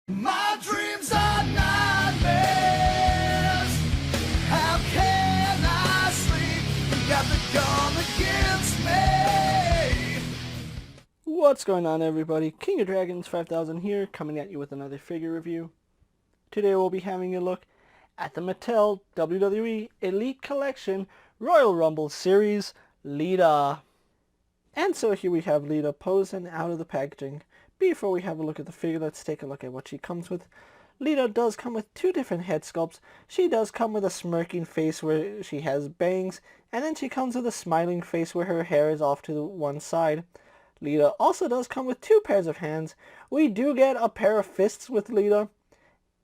My dreams are nightmares. How can I sleep? You got the gun against me. What's going on, everybody? King of Dragons 5000 here, coming at you with another figure review. Today we'll be having a look at the Mattel WWE Elite Collection Royal Rumble Series Lita. And so here we have Lita posing out of the packaging. Before we have a look at the figure, let's take a look at what she comes with. Lita does come with two different head sculpts. She does come with a smirking face where she has bangs, and then she comes with a smiling face where her hair is off to the one side. Lita also does come with two pairs of hands. We do get a pair of fists with Lita,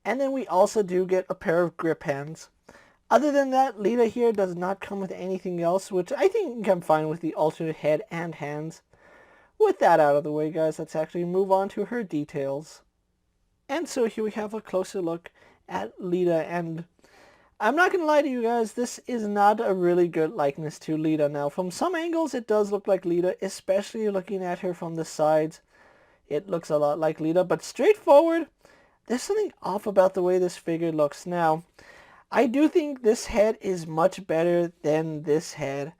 and then we also do get a pair of grip hands. Other than that, Lita here does not come with anything else, which I think I'm fine with the alternate head and hands. With that out of the way, guys, let's actually move on to her details. And so here we have a closer look at Lita, and I'm not going to lie to you guys, this is not a really good likeness to Lita. Now, from some angles, it does look like Lita, especially looking at her from the sides. It looks a lot like Lita, but straightforward, there's something off about the way this figure looks. Now, I do think this head is much better than this head.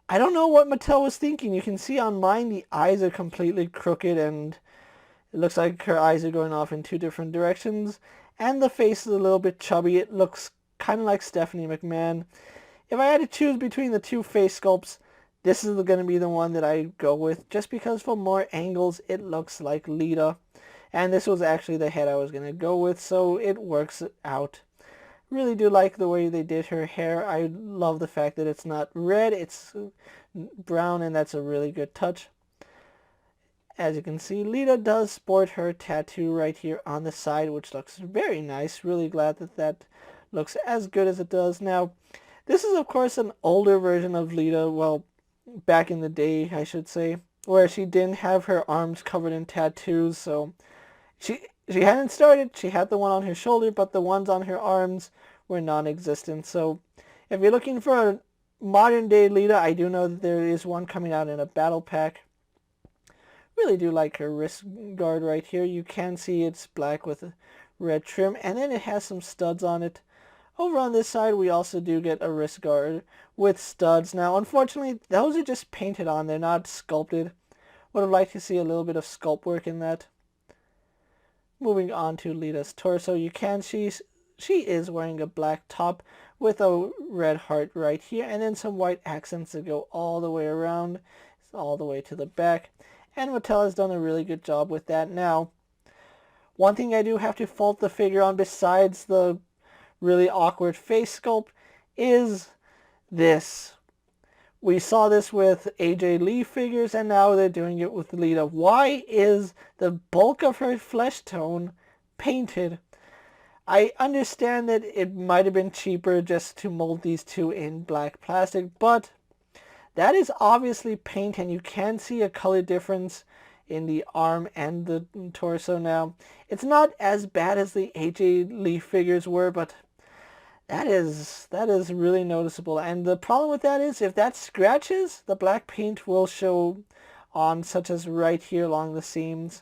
I don't know what Mattel was thinking. You can see on mine the eyes are completely crooked and it looks like her eyes are going off in two different directions. And the face is a little bit chubby. It looks kind of like Stephanie McMahon. If I had to choose between the two face sculpts, this is going to be the one that I go with. Just because from more angles it looks like Lita. And this was actually the head I was going to go with, so it works out. Really do like the way they did her hair. I love the fact that it's not red, it's brown, and that's a really good touch. As you can see, Lita does sport her tattoo right here on the side, which looks very nice. Really glad that that looks as good as it does. Now, this is of course an older version of Lita, well, back in the day, I should say, where she didn't have her arms covered in tattoos, so she hadn't started. She had the one on her shoulder, but the ones on her arms were non-existent. So if you're looking for a modern day Lita, I do know that there is one coming out in a battle pack. Really do like her wrist guard right here. You can see it's black with a red trim, and then it has some studs on it. Over on this side, we also do get a wrist guard with studs. Now, unfortunately, those are just painted on. They're not sculpted. Would have liked to see a little bit of sculpt work in that. Moving on to Lita's torso, you can see she is wearing a black top with a red heart right here, and then some white accents that go all the way around, all the way to the back. And Mattel has done a really good job with that. Now, one thing I do have to fault the figure on, besides the really awkward face sculpt, is this. We saw this with AJ Lee figures, and now they're doing it with Lita. Why is the bulk of her flesh tone painted? I understand that it might have been cheaper just to mold these two in black plastic, but that is obviously paint, and you can see a color difference in the arm and the torso now. It's not as bad as the AJ Lee figures were, but that is really noticeable. And the problem with that is if that scratches, the black paint will show on, such as right here along the seams.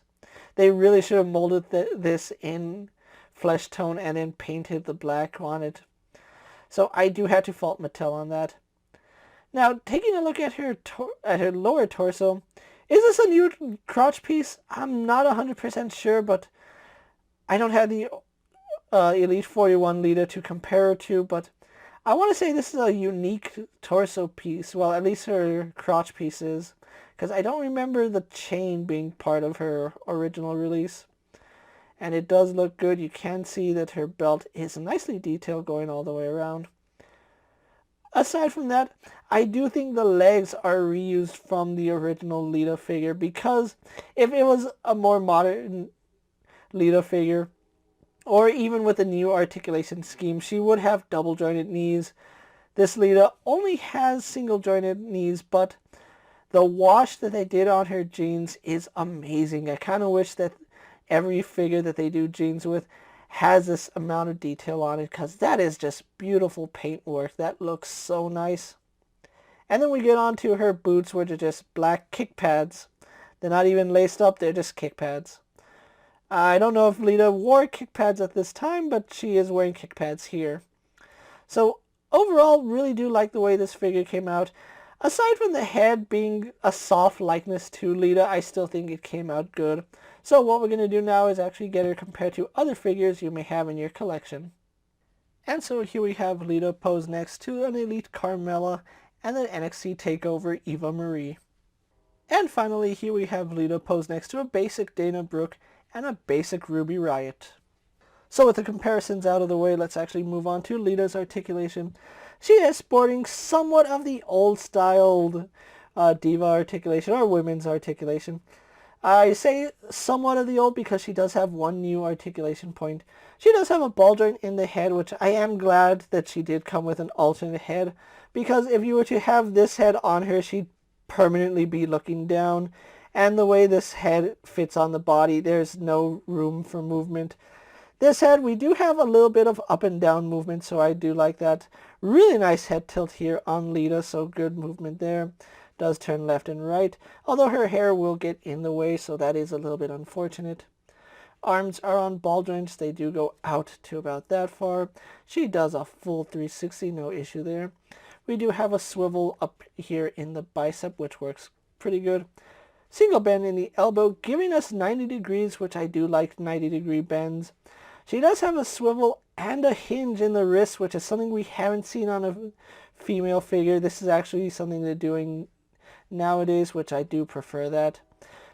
They really should have molded this in flesh tone and then painted the black on it. So I do have to fault Mattel on that. Now, taking a look at her lower torso, is this a new crotch piece? I'm not 100% sure, but I don't have the Elite 41 Lita to compare her to, but I want to say this is a unique torso piece. Well, at least her crotch piece is, because I don't remember the chain being part of her original release. And it does look good. You can see that her belt is nicely detailed going all the way around. Aside from that, I do think the legs are reused from the original Lita figure, because if it was a more modern Lita figure, or even with a new articulation scheme, she would have double jointed knees. This Lita only has single jointed knees, but the wash that they did on her jeans is amazing. I kind of wish that every figure that they do jeans with has this amount of detail on it, because that is just beautiful paint work. That looks so nice. And then we get on to her boots, which are just black kick pads. They're not even laced up, they're just kick pads. I don't know if Lita wore kick pads at this time, but she is wearing kick pads here. So overall, really do like the way this figure came out. Aside from the head being a soft likeness to Lita, I still think it came out good. So what we're going to do now is actually get her compared to other figures you may have in your collection. And so here we have Lita posed next to an Elite Carmella and an NXT TakeOver Eva Marie. And finally, here we have Lita posed next to a basic Dana Brooke and a basic Ruby Riott. So with the comparisons out of the way, let's actually move on to Lita's articulation. She is sporting somewhat of the old-styled diva articulation, or women's articulation. I say somewhat of the old because she does have one new articulation point. She does have a ball joint in the head, which I am glad that she did come with an alternate head, because if you were to have this head on her, she'd permanently be looking down, and the way this head fits on the body, there's no room for movement. This head, we do have a little bit of up and down movement, so I do like that. Really nice head tilt here on Lita, so good movement there. Does turn left and right, although her hair will get in the way, so that is a little bit unfortunate. Arms are on ball joints. They do go out to about that far. She does a full 360, no issue there. We do have a swivel up here in the bicep, which works pretty good. Single bend in the elbow, giving us 90 degrees, which I do like 90-degree bends. She does have a swivel and a hinge in the wrist, which is something we haven't seen on a female figure. This is actually something they're doing nowadays, which I do prefer that.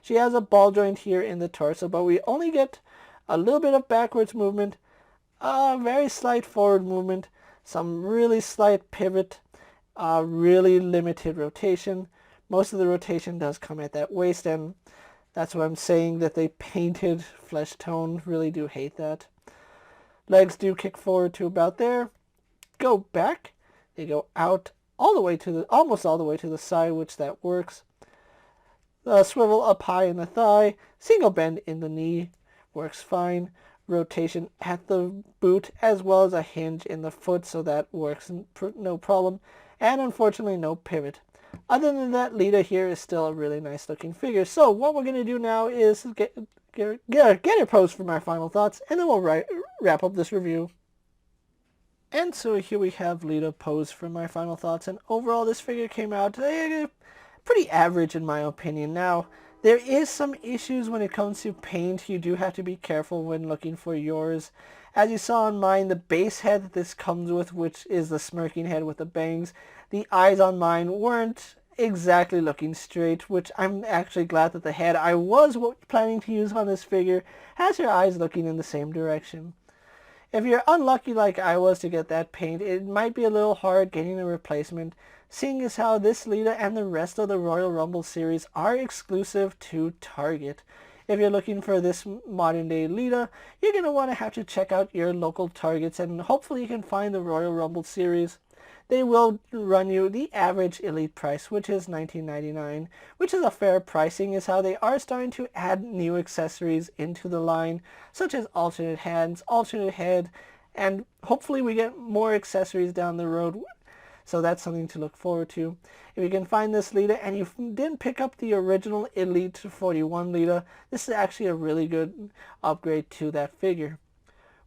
She has a ball joint here in the torso, but we only get a little bit of backwards movement, a very slight forward movement, some really slight pivot, really limited rotation. Most of the rotation does come at that waist, and that's what I'm saying, that they painted flesh tone. Really do hate that. Legs do kick forward to about there, go back, they go out all the way to the, almost all the way to the side, which that works. Swivel up high in the thigh, single bend in the knee, works fine. Rotation at the boot, as well as a hinge in the foot, so that works no problem. And unfortunately, no pivot. Other than that, Lita here is still a really nice looking figure. So what we're going to do now is get her posed for my final thoughts, and then we'll wrap up this review. And so here we have Lita posed for my final thoughts, and overall this figure came out pretty average in my opinion. Now, there is some issues when it comes to paint. You do have to be careful when looking for yours. As you saw on mine, the base head that this comes with, which is the smirking head with the bangs, the eyes on mine weren't exactly looking straight, which I'm actually glad that the head I was planning to use on this figure has her eyes looking in the same direction. If you're unlucky like I was to get that paint, it might be a little hard getting a replacement, seeing as how this Lita and the rest of the Royal Rumble series are exclusive to Target. If you're looking for this modern day Lita, you're going to want to have to check out your local Targets, and hopefully you can find the Royal Rumble series. They will run you the average Elite price, which is $19.99, which is a fair pricing, is how they are starting to add new accessories into the line, such as alternate hands, alternate head, and hopefully we get more accessories down the road. So that's something to look forward to. If you can find this Lita and you didn't pick up the original Elite 41 Lita, this is actually a really good upgrade to that figure.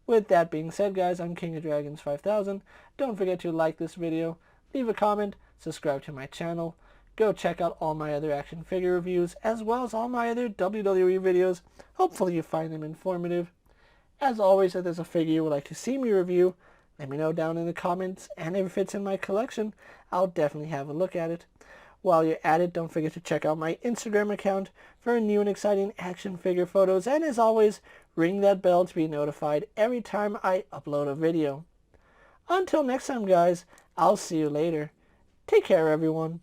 With that being said, guys, I'm King of Dragons 5000. Don't forget to like this video, leave a comment, subscribe to my channel. Go check out all my other action figure reviews, as well as all my other WWE videos. Hopefully you find them informative. As always, if there's a figure you would like to see me review, let me know down in the comments, and if it's in my collection, I'll definitely have a look at it. While you're at it, don't forget to check out my Instagram account for new and exciting action figure photos, and as always, ring that bell to be notified every time I upload a video. Until next time, guys, I'll see you later. Take care, everyone.